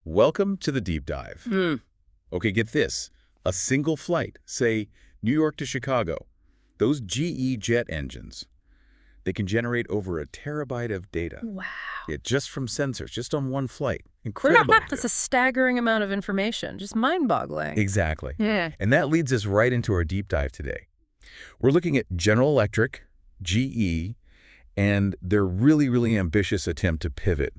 Welcome to the deep dive. Okay, get this. A single flight, say New York to Chicago, those GE jet engines, they can generate over a terabyte of data. Wow. Just from sensors, just on one flight. Incredible. That's a staggering amount of information. Just mind-boggling. Exactly. Yeah. And that leads us right into our deep dive today. We're looking at General Electric, GE, and their really ambitious attempt to pivot,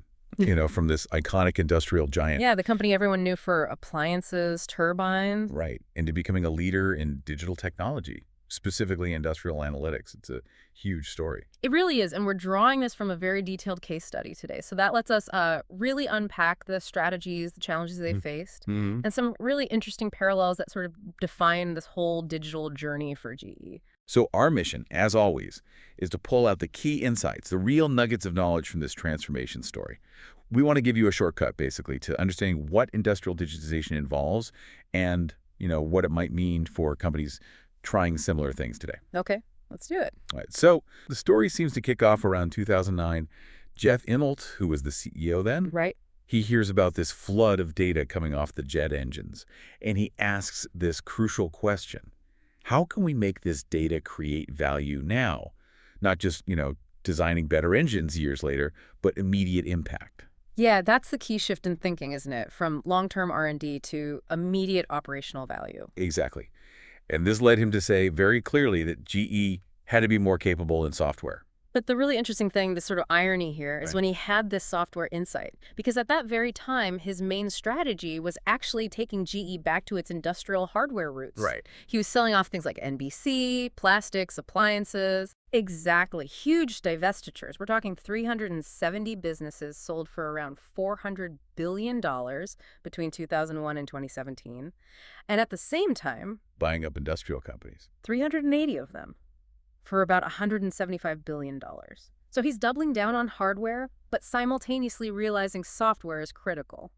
from this iconic industrial giant. Yeah, the company everyone knew for appliances, turbines. Right, into becoming a leader in digital technology, specifically industrial analytics. It's a huge story. It really is, and we're drawing this from a very detailed case study today. So that lets us really unpack the strategies, the challenges they faced, and some really interesting parallels that sort of define this whole digital journey for GE. So our mission, as always, is to pull out the key insights, the real nuggets of knowledge from this transformation story. We want to give you a shortcut, basically, to understanding what industrial digitization involves and, what it might mean for companies trying similar things today. Okay, let's do it. All right, so the story seems to kick off around 2009. Jeff Immelt, who was the CEO then, Right. he hears about this flood of data coming off the jet engines, and he asks this crucial question. How can we make this data create value now? Not just, designing better engines years later, but immediate impact. Yeah, that's the key shift in thinking, isn't it? From long-term R&D to immediate operational value. Exactly. And this led him to say very clearly that GE had to be more capable in software. But the really interesting thing, the sort of irony here, is when he had this software insight. Because at that very time, his main strategy was actually taking GE back to its industrial hardware roots. Right. He was selling off things like NBC, plastics, appliances. Exactly. Huge divestitures. We're talking 370 businesses sold for around $400 billion between 2001 and 2017. And at the same time, Buying up industrial companies. 380 of them for about $175 billion. So he's doubling down on hardware, but simultaneously realizing software is critical.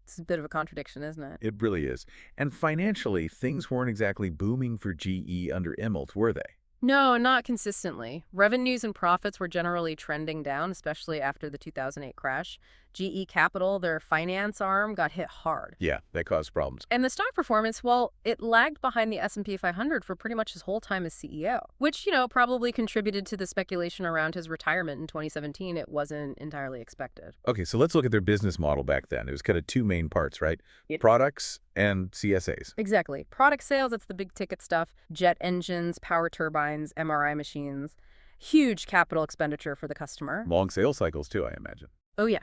It's a bit of a contradiction, isn't it? It really is. And financially, things weren't exactly booming for GE under Immelt, were they? No, not consistently. Revenues and profits were generally trending down, especially after the 2008 crash. GE Capital, their finance arm, got hit hard. Yeah, that caused problems. And the stock performance, well, it lagged behind the S&P 500 for pretty much his whole time as CEO, which, probably contributed to the speculation around his retirement in 2017. It wasn't entirely expected. Okay, so let's look at their business model back then. It was kind of two main parts, right? Yep. Products and CSAs. Exactly. Product sales, that's the big ticket stuff. Jet engines, power turbines, MRI machines. Huge capital expenditure for the customer. Long sales cycles, too, I imagine. Oh, yeah.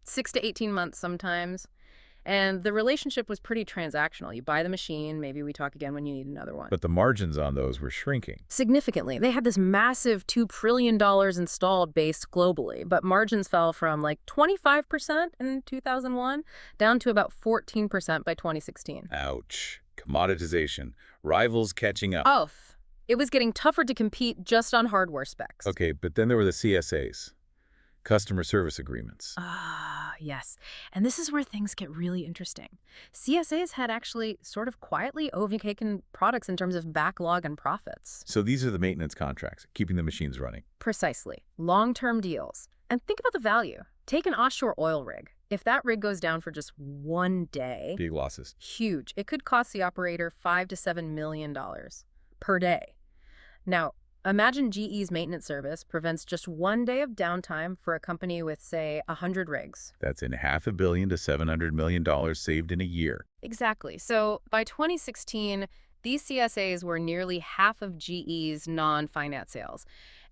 6 to 18 months sometimes. And the relationship was pretty transactional. You buy the machine, maybe we talk again when you need another one. But the margins on those were shrinking. Significantly. They had this massive $2 trillion installed base globally, but margins fell from like 25% in 2001 down to about 14% by 2016. Ouch. Commoditization. Rivals catching up. Oh, it was getting tougher to compete just on hardware specs. Okay, but then there were the CSAs. Customer service agreements. Yes. And this is where things get really interesting. CSAs had actually sort of quietly overtaken products in terms of backlog and profits. So these are the maintenance contracts, keeping the machines running. Precisely. Long-term deals. And think about the value. Take an offshore oil rig. If that rig goes down for just one day, Big losses. huge. It could cost the operator $5 to $7 million per day. Now, imagine GE's maintenance service prevents just one day of downtime for a company with, say, 100 rigs. That's in $500 million to $700 million saved in a year. Exactly. So by 2016, these CSAs were nearly half of GE's non-finance sales.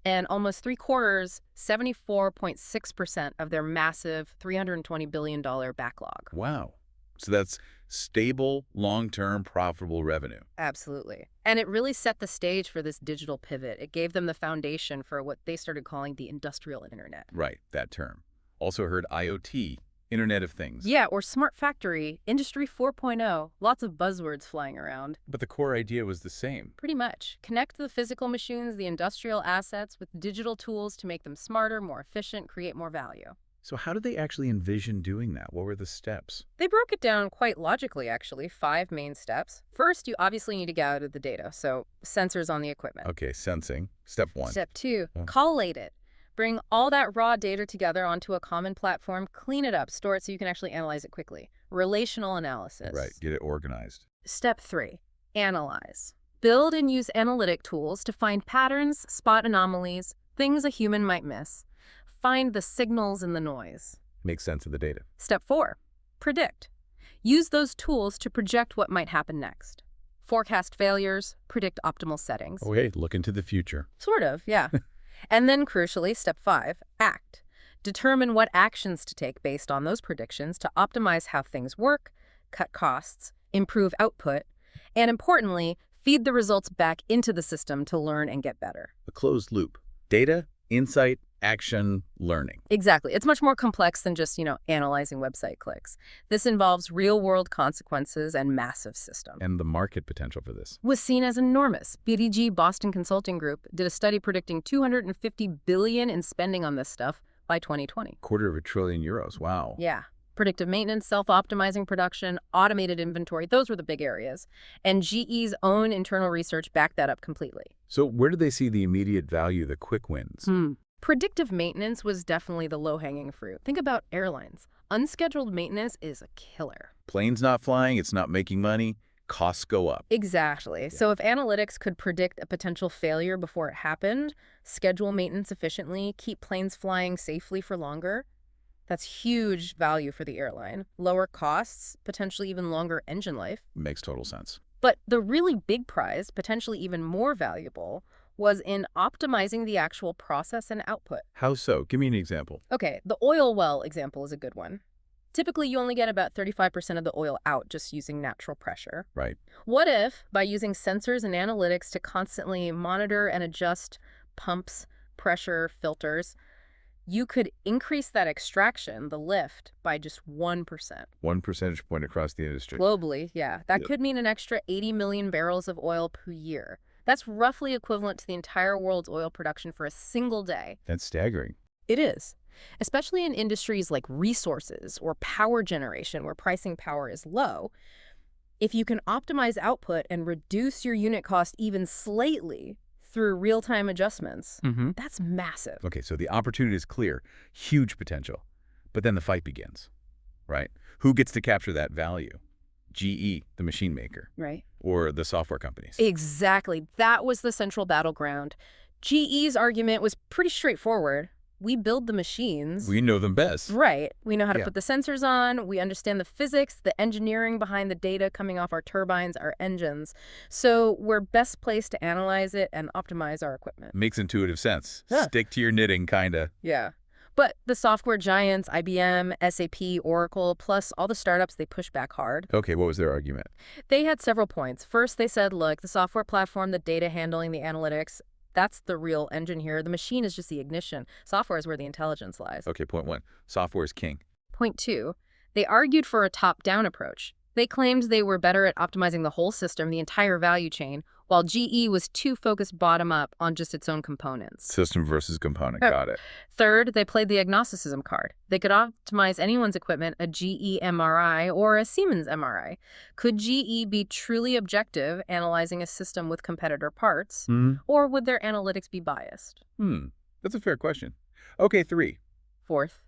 And almost three-quarters, 74.6% of their massive $320 billion backlog. Wow. So that's stable, long-term, profitable revenue. Absolutely. And it really set the stage for this digital pivot. It gave them the foundation for what they started calling the industrial internet. Right, that term. Also heard IoT, Internet of Things. Yeah, or smart factory, Industry 4.0, lots of buzzwords flying around. But the core idea was the same. Pretty much. Connect the physical machines, the industrial assets, with digital tools to make them smarter, more efficient, create more value. So how did they actually envision doing that? What were the steps? They broke it down quite logically, actually. 5 main steps. First, you obviously need to gather the data, so sensors on the equipment. Okay, sensing. Step 1. Step 2, Oh. collate it. Bring all that raw data together onto a common platform, clean it up, store it so you can actually analyze it quickly. Relational Right, analysis. get it organized. Step 3. Analyze. Build and use analytic tools to find patterns, spot anomalies, things a human might miss. Find the signals in the noise. Make sense of the data. Step 4. Predict. Use those tools to project what might happen next. Forecast failures, predict optimal settings. Okay, look into the future. Sort of, yeah. And then, crucially, step 5, act. Determine what actions to take based on those predictions to optimize how things work, cut costs, improve output, and importantly, feed the results back into the system to learn and get better. A closed loop. Data, insight, action, learning. Exactly. It's much more complex than just, analyzing website clicks. This involves real-world consequences and massive systems. And the market potential for this. Was seen as enormous. BDG, Boston Consulting Group, did a study predicting $250 billion in spending on this stuff by 2020. €250 billion. Wow. Yeah. Predictive maintenance, self-optimizing production, automated inventory, those were the big areas. And GE's own internal research backed that up completely. So where do they see the immediate value, the quick wins? Predictive maintenance was definitely the low-hanging fruit. Think about airlines. Unscheduled maintenance is a killer. Planes not flying, it's not making money, costs go up. Exactly. So if analytics could predict a potential failure before it happened, schedule maintenance efficiently, keep planes flying safely for longer, that's huge value for the airline. Lower costs, potentially even longer engine life. Makes total sense. But the really big prize, potentially even more valuable, was in optimizing the actual process and output. How so? Give me an example. Okay, the oil well example is a good one. Typically, you only get about 35% of the oil out just using natural pressure. Right. What if, by using sensors and analytics to constantly monitor and adjust pumps, pressure, filters, you could increase that extraction, the lift, by just 1%. 1 percentage point across the industry. Globally, yeah. That Yeah. could mean an extra 80 million barrels of oil per year. That's roughly equivalent to the entire world's oil production for a single day. That's staggering. It is. Especially in industries like resources or power generation where pricing power is low. If you can optimize output and reduce your unit cost even slightly through real-time adjustments, that's massive. Okay, so the opportunity is clear. Huge potential. But then the fight begins, right? Who gets to capture that value? GE, the machine maker, Right. or the software companies? Exactly. That was the central battleground. GE's argument was pretty straightforward. We build the machines. We know them best. Right. We know how to Yeah. put the sensors on. We understand the physics, the engineering behind the data coming off our turbines, our engines. So we're best placed to analyze it and optimize our equipment. Makes intuitive sense. Yeah. Stick to your knitting, kinda. Yeah. But the software giants, IBM, SAP, Oracle, plus all the startups, they push back hard. Okay, what was their argument? They had several points. First, they said, look, the software platform, the data handling, the analytics, that's the real engine here. The machine is just the ignition. Software is where the intelligence lies. Okay, point 1. Software is king. Point 2, they argued for a top-down approach. They claimed they were better at optimizing the whole system, the entire value chain, while GE was too focused bottom-up on just its own components. System versus component. Oh. Got it. Third, they played the agnosticism card. They could optimize anyone's equipment, a GE MRI or a Siemens MRI. Could GE be truly objective, analyzing a system with competitor parts, or would their analytics be biased? That's a fair question. Okay, 3. Fourth,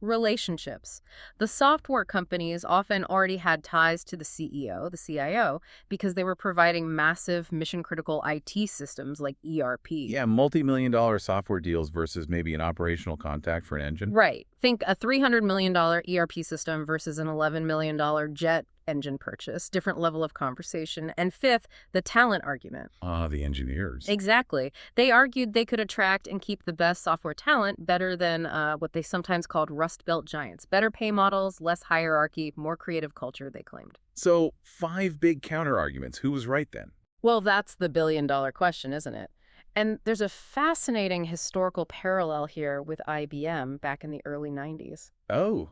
relationships. The software companies often already had ties to the CEO, the CIO, because they were providing massive mission-critical IT systems like ERP. Yeah, multi-million-dollar software deals versus maybe an operational contact for an engine. Right. Think a $300 million ERP system versus an $11 million jet engine purchase. Different level of conversation. And fifth, the talent argument. The engineers. Exactly. They argued they could attract and keep the best software talent better than what they sometimes called Rust Belt giants. Better pay models, less hierarchy, more creative culture, they claimed. So 5 big counter-arguments. Who was right then? Well, that's the billion-dollar question, isn't it? And there's a fascinating historical parallel here with IBM back in the early 90s. Oh,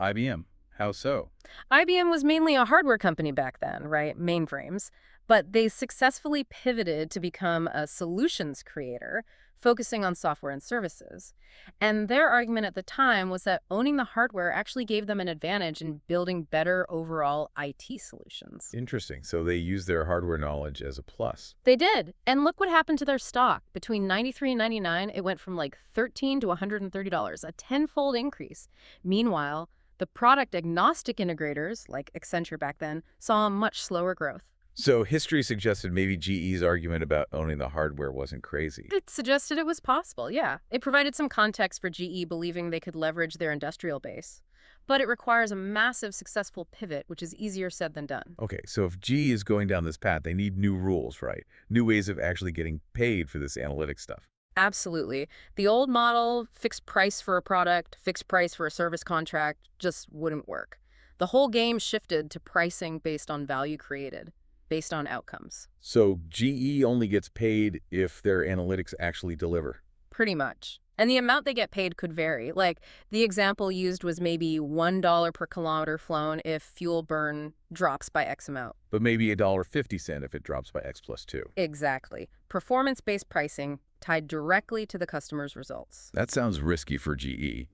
IBM. How so? IBM was mainly a hardware company back then, right? Mainframes. But they successfully pivoted to become a solutions creator, focusing on software and services. And their argument at the time was that owning the hardware actually gave them an advantage in building better overall IT solutions. Interesting. So they use their hardware knowledge as a plus. They did. And look what happened to their stock. Between 93 and 99, it went from like $13 to $130, a tenfold increase. Meanwhile, the product agnostic integrators, like Accenture back then, saw a much slower growth. So history suggested maybe GE's argument about owning the hardware wasn't crazy. It suggested it was possible, yeah. It provided some context for GE believing they could leverage their industrial base. But it requires a massive successful pivot, which is easier said than done. Okay, so if GE is going down this path, they need new rules, right? New ways of actually getting paid for this analytics stuff. Absolutely. The old model, fixed price for a product, fixed price for a service contract, just wouldn't work. The whole game shifted to pricing based on value created, based on outcomes. So GE only gets paid if their analytics actually deliver. Pretty much. And the amount they get paid could vary. Like, the example used was maybe $1 per kilometer flown if fuel burn drops by X amount. But maybe $1.50 if it drops by X plus 2. Exactly. Performance-based pricing tied directly to the customer's results. That sounds risky for GE,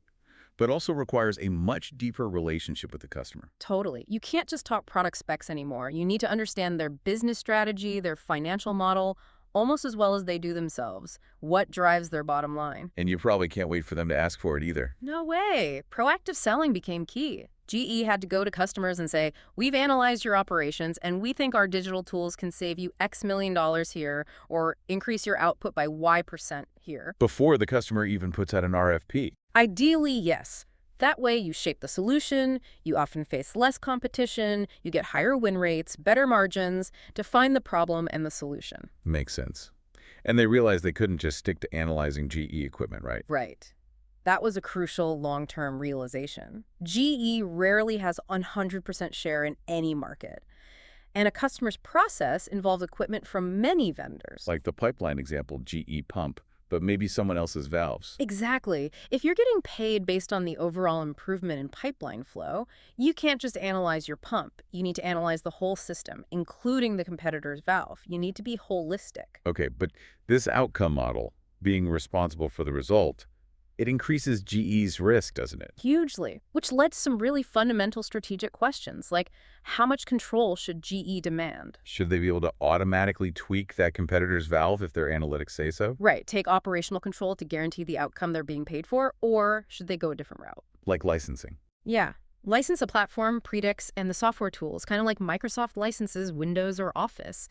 but also requires a much deeper relationship with the customer. Totally. You can't just talk product specs anymore. You need to understand their business strategy, their financial model, almost as well as they do themselves. What drives their bottom line? And you probably can't wait for them to ask for it either. No way. Proactive selling became key. GE had to go to customers and say, we've analyzed your operations and we think our digital tools can save you X million dollars here or increase your output by Y% here. Before the customer even puts out an RFP. Ideally, yes. That way you shape the solution, you often face less competition, you get higher win rates, better margins, define the problem and the solution. Makes sense. And they realized they couldn't just stick to analyzing GE equipment, right? Right. That was a crucial long-term realization. GE rarely has 100% share in any market. And a customer's process involves equipment from many vendors. Like the pipeline example, GE pump, but maybe someone else's valves. Exactly. If you're getting paid based on the overall improvement in pipeline flow, you can't just analyze your pump. You need to analyze the whole system, including the competitor's valve. You need to be holistic. Okay, but this outcome model, being responsible for the result, it increases GE's risk, doesn't it? Hugely, which led to some really fundamental strategic questions, like how much control should GE demand? Should they be able to automatically tweak that competitor's valve if their analytics say so? Right, take operational control to guarantee the outcome they're being paid for, or should they go a different route? Like licensing. Yeah. License a platform, predicts, and the software tools, kind of like Microsoft licenses Windows or Office.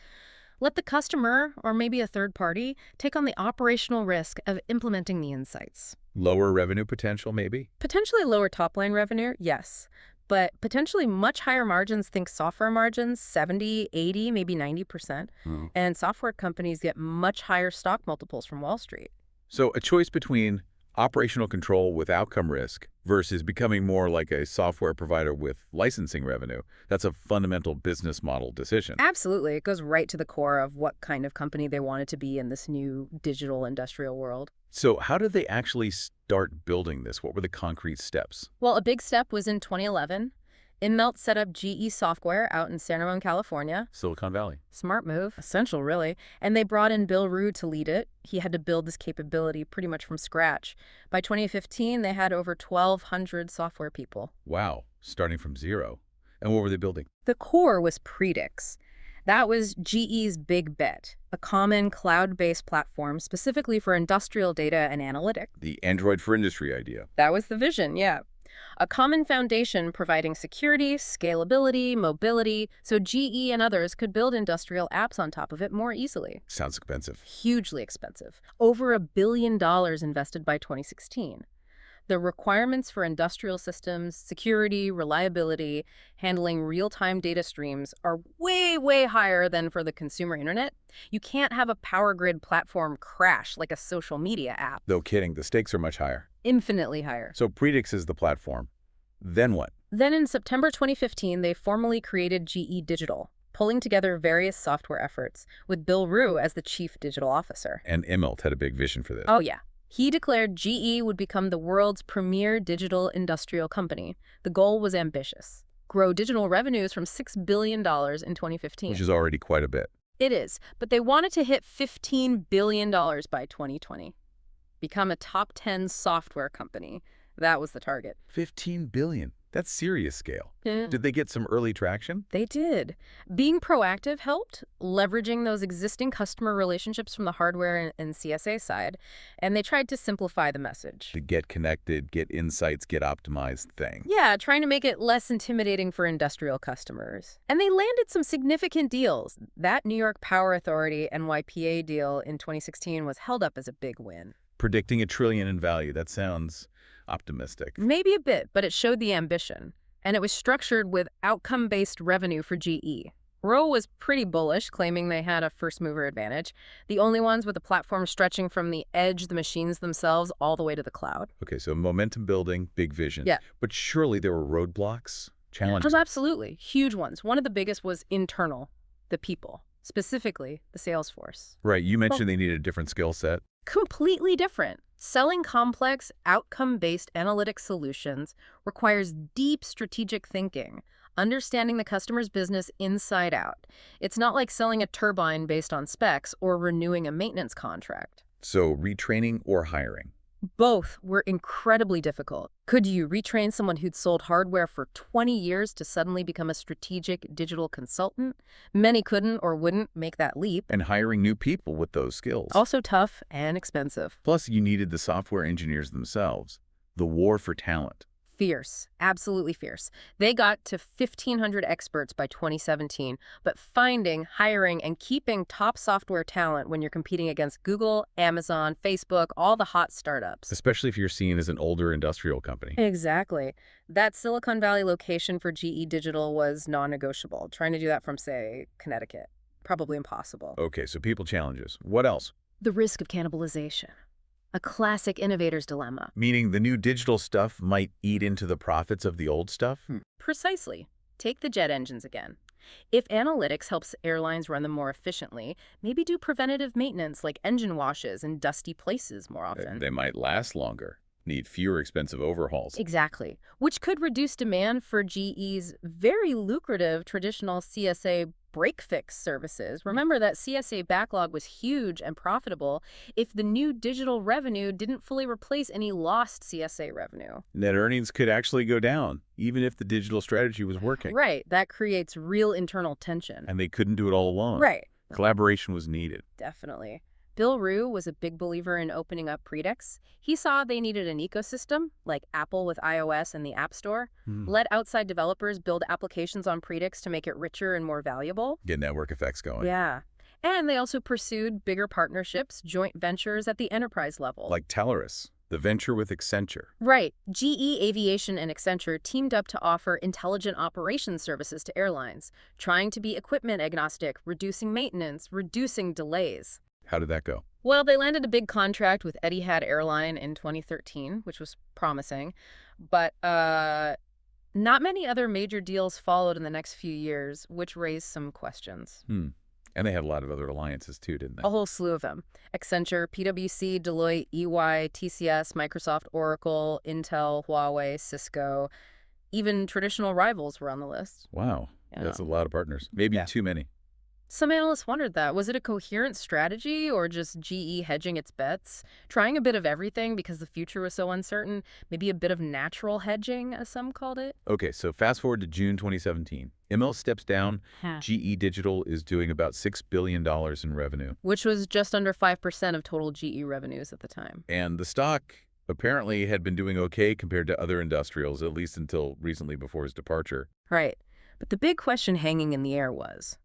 Let the customer, or maybe a third party, take on the operational risk of implementing the insights. Lower revenue potential, maybe? Potentially lower top-line revenue, yes. But potentially much higher margins, think software margins, 70, 80, maybe 90%. And software companies get much higher stock multiples from Wall Street. So a choice between operational control with outcome risk versus becoming more like a software provider with licensing revenue, that's a fundamental business model decision. Absolutely. It goes right to the core of what kind of company they wanted to be in this new digital industrial world. So how did they actually start building this? What were the concrete steps? Well, a big step was in 2011. Immelt set up GE Software out in San Ramon, California. Silicon Valley. Smart move. Essential, really. And they brought in Bill Rue to lead it. He had to build this capability pretty much from scratch. By 2015, they had over 1,200 software people. Wow, starting from zero. And what were they building? The core was Predix. That was GE's big bet, a common cloud-based platform specifically for industrial data and analytics. The Android for industry idea. That was the vision, yeah. A common foundation providing security, scalability, mobility, so GE and others could build industrial apps on top of it more easily. Sounds expensive. Hugely expensive. Over $1 billion invested by 2016. The requirements for industrial systems, security, reliability, handling real-time data streams are way, way higher than for the consumer internet. You can't have a power grid platform crash like a social media app. No kidding, the stakes are much higher. Infinitely higher. So Predix is the platform. Then what? Then in September 2015, they formally created GE Digital, pulling together various software efforts, with Bill Rue as the chief digital officer. And Immelt had a big vision for this. Oh, yeah. He declared GE would become the world's premier digital industrial company. The goal was ambitious. grow digital revenues from $6 billion in which 2015. is already quite a bit. It is, but they wanted to hit $15 billion by 2020, become a top 10 software company. That was the target. 15 billion. That's serious scale. Yeah. Did they get some early traction? They did. Being proactive helped, leveraging those existing customer relationships from the hardware and CSA side, and they tried to simplify the message. The get connected, get insights, get optimized thing. Yeah, trying to make it less intimidating for industrial customers. And they landed some significant deals. That New York Power Authority NYPA deal in 2016 was held up as a big win. Predicting $1 trillion in value. That sounds optimistic. Maybe a bit, but it showed the ambition. And it was structured with outcome-based revenue for GE. Rowe was pretty bullish, claiming they had a first-mover advantage, the only ones with a platform stretching from the edge, the machines themselves, all the way to the cloud. Okay, so momentum building, big vision. Yeah. But surely there were roadblocks, challenges. Oh, absolutely. Huge ones. One of the biggest was internal, the people, specifically the sales force. Right, you mentioned they needed a different skill set. Completely different. Selling complex, outcome-based analytic solutions requires deep strategic thinking, understanding the customer's business inside out. It's not like selling a turbine based on specs or renewing a maintenance contract. So retraining or hiring. Both were incredibly difficult. Could you retrain someone who'd sold hardware for 20 years to suddenly become a strategic digital consultant? Many couldn't or wouldn't make that leap. And hiring new people with those skills. Also tough and expensive. Plus, you needed the software engineers themselves. The war for talent. Fierce. Absolutely fierce. They got to 1,500 experts by 2017, but finding, hiring, and keeping top software talent when you're competing against Google, Amazon, Facebook, all the hot startups. Especially if you're seen as an older industrial company. Exactly. That Silicon Valley location for GE Digital was non-negotiable. Trying to do that from, say, Connecticut. Probably impossible. Okay, so people challenges. What else? The risk of cannibalization. A classic innovator's dilemma. Meaning the new digital stuff might eat into the profits of the old stuff? Precisely. Take the jet engines again. If analytics helps airlines run them more efficiently, maybe do preventative maintenance like engine washes in dusty places more often. They might last longer, need fewer expensive overhauls. Exactly. Which could reduce demand for GE's very lucrative traditional CSA break-fix services. Remember that CSA backlog was huge and profitable if the new digital revenue didn't fully replace any lost CSA revenue. Net earnings could actually go down, even if the digital strategy was working. Right. That creates real internal tension. And they couldn't do it all alone. Right. Collaboration was needed. Definitely. Bill Rue was a big believer in opening up Predix. He saw they needed an ecosystem, like Apple with iOS and the App Store. Let outside developers build applications on Predix to make it richer and more valuable. Get network effects going. Yeah. And they also pursued bigger partnerships, joint ventures at the enterprise level. Like Teleris, the venture with Accenture. Right. GE Aviation and Accenture teamed up to offer intelligent operations services to airlines, trying to be equipment agnostic, reducing maintenance, reducing delays. How did that go? Well, they landed a big contract with Etihad Airline in 2013, which was promising. But not many other major deals followed in the next few years, which raised some questions. And they had a lot of other alliances too, didn't they? A whole slew of them. Accenture, PwC, Deloitte, EY, TCS, Microsoft, Oracle, Intel, Huawei, Cisco. Even traditional rivals were on the list. Wow. Yeah. That's a lot of partners. Maybe Yeah. too many. Some analysts wondered that. Was it a coherent strategy or just GE hedging its bets? Trying a bit of everything because the future was so uncertain? Maybe a bit of natural hedging, as some called it? Okay, so fast forward to June 2017. ML steps down. GE Digital is doing about $6 billion in revenue. Which was just under 5% of total GE revenues at the time. And the stock apparently had been doing okay compared to other industrials, at least until recently before his departure. Right. But the big question hanging in the air was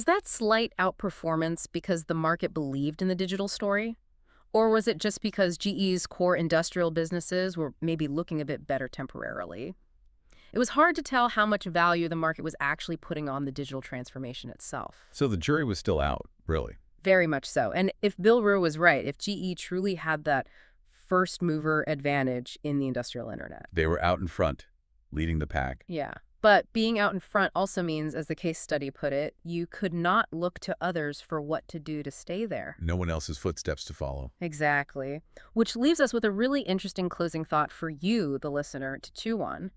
that slight outperformance because the market believed in the digital story? Or was it just because GE's core industrial businesses were maybe looking a bit better temporarily? It was hard to tell how much value the market was actually putting on the digital transformation itself. So the jury was still out, really. Very much so. And if Bill Rue was right, if GE truly had that first mover advantage in the industrial internet. They were out in front, leading the pack. Yeah. But being out in front also means, as the case study put it, you could not look to others for what to do to stay there. No one else's footsteps to follow. Exactly. Which leaves us with a really interesting closing thought for you, the listener, to chew on.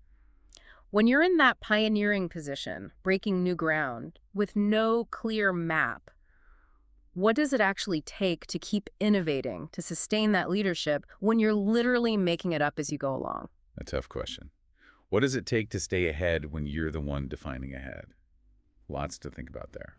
When you're in that pioneering position, breaking new ground, with no clear map, what does it actually take to keep innovating, to sustain that leadership when you're literally making it up as you go along? A tough question. What does it take to stay ahead when you're the one defining ahead? Lots to think about there.